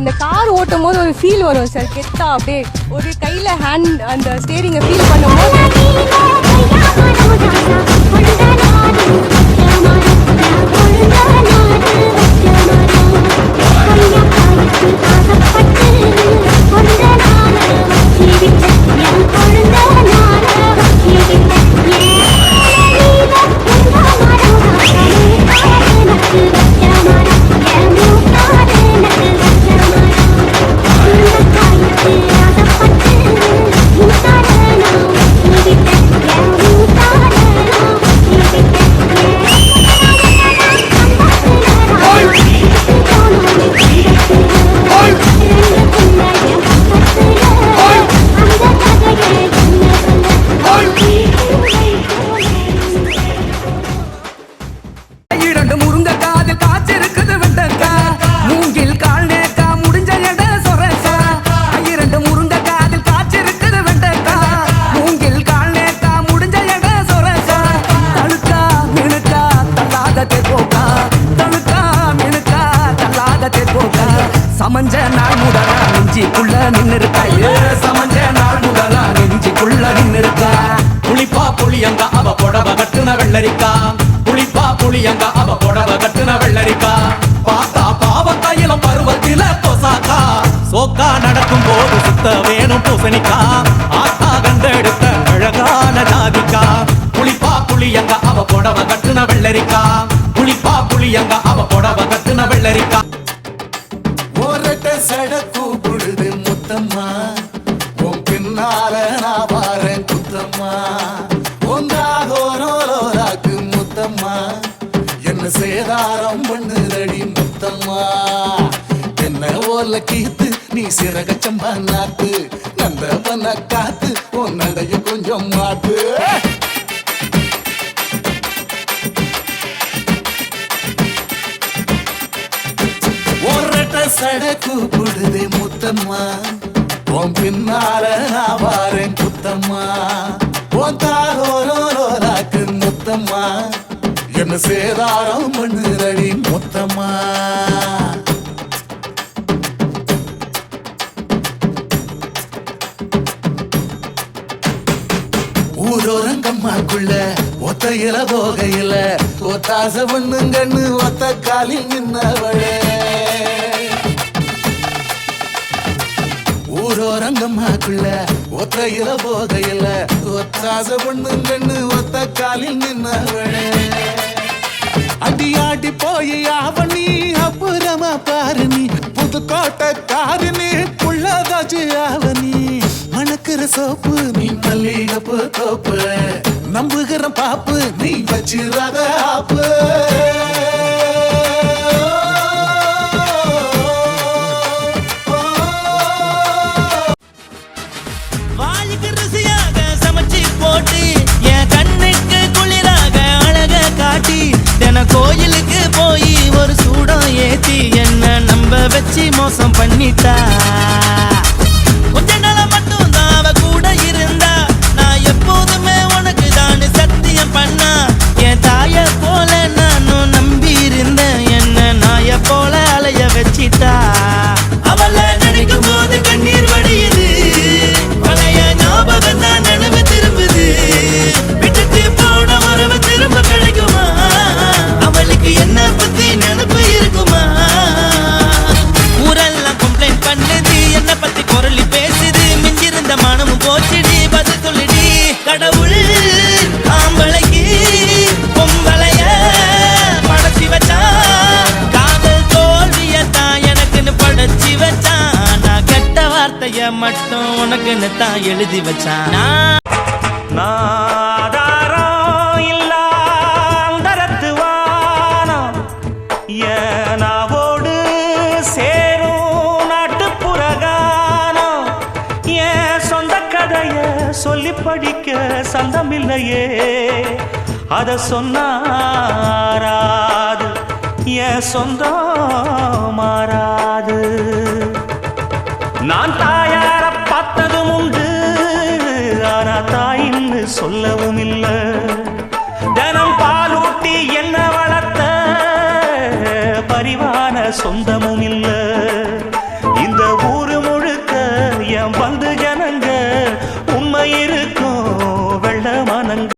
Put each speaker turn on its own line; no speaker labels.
அந்த கார் ஓட்டும் போது ஒரு ஃபீல் வரும் சார். கெத்தா அப்படியே ஒரு கையில் ஹேண்ட் அந்த ஸ்டேரிங்கை ஃபீல் பண்ணும்போது
சமஞ்ச நாள் முதலா நெஞ்சிக்குள்ள நின்னுருக்காயே, சமஞ்ச நாள் முதலா நெஞ்சிக்குள்ள நின்னுருக்கா. புளிப்பா புளியங்க அவ புடவ கட்டுன வெள்ளரிக்கா, புளிப்பா புளியங்க அவ புடவ கட்டுன வெள்ளரிக்கா. பார்த்தா பாவக்காயிலும் பருவத்தில கொசாக்கா, சோக்கா நடக்கும் போது சுத்த வேணும் பூசணிக்கா. ஆத்தா கண்டெடுத்த அழகான ஜாதிக்கா. புளிப்பா புளியங்க அவ புடவ கட்டுன வெள்ளரிக்கா, புளிப்பா புளியங்க அவ புடவ கட்டுன வெள்ளரிக்கா.
கூப்பிடுது முத்தம்மா, உன் பின்னால நான் வாரேன் குத்தம்மா. ஒன்றாகோரோராக்கு முத்தம்மா, என்ன சேதாரம் பண்ணுதடி முத்தம்மா. என்ன ஓல கீத்து நீ சிறகச்சம்பா நாத்து, நந்தவன காத்து உன் நடைய கொஞ்சம் மாத்து. சட கூப்பிடுதே முத்தம்மா, உன் பின்னால நான் வாரேன் குத்தம்மா. உன் தாரோராக்கு முத்தம்மா, என்ன சேதாரம் பண்ணுதடி முத்தம்மா. ஊரோரங்கம்மாக்குள்ள ஒத்தையில போகையில ஒத்தாச பண்ணுங்கன்னு ஒத்த காலில் நின்னவளே. ஊரோரங்கம்மாக்குள்ள ஒத்தையில போகையில ஒத்தாச பண்ணுங்கன்னு ஒத்த காலில் நின்னவளே. அடியாடி போய் ஆவணி அப்புறமா பாரு நீ, புதுக்கோட்டை காரு நீ புள்ளதாச்சு ஆவணி. மணக்கிற சோப்பு நீ மல்லிகப்பு தோப்பு, நம்புகிற பாப்பு நீ வச்சிராத ஆப்பு.
கோயிலுக்கு போய் ஒரு சூடம் ஏத்தி என்ன நம்ப வச்சு மோசம் பண்ணிட்டா. கொஞ்ச நாள மட்டும் தான் அவ கூட இருந்தா, நான் எப்போதுமே உனக்கு தான் சத்தியம் பண்ணா. என் தாய போல நானும் நம்பி இருந்தேன், என்ன நாய போல அலைய வச்சிட்டா. அவளை நினைக்கும் போது கண்ணீர் வடியுது, பழைய ஞாபகம் தான் நினைவு திரும்புது. விட்டுட்டு போன உறவு திரும்ப கிடைக்குமா, அவளுக்கு என்ன பத்தி நினைப்பு இருக்குமா. ஊரெல்லாம் கம்ப்ளைண்ட் பண்ணுது, என்ன பத்தி குரலி பேசுது. மிஞ்சிருந்த மனமும் போச்சுடி, பதில் சொல்லுடி. கடவுள் ஆம்பளைக்கு பொம்பளைய படைச்சி வச்சான், காதல் தோல்வியத்தான் எனக்குன்னு படைச்சி வச்சான். நான் கெட்ட வார்த்தைய மட்டும் உனக்குன்னு தான் எழுதி வச்சான்.
நாவோடு சேரும் நாட்டுப்புறகானம், என் சொந்த கதைய சொல்லி படிக்க சந்தமில்லையே. அத சொன்னாராது, என் சொந்தம் மாறாது.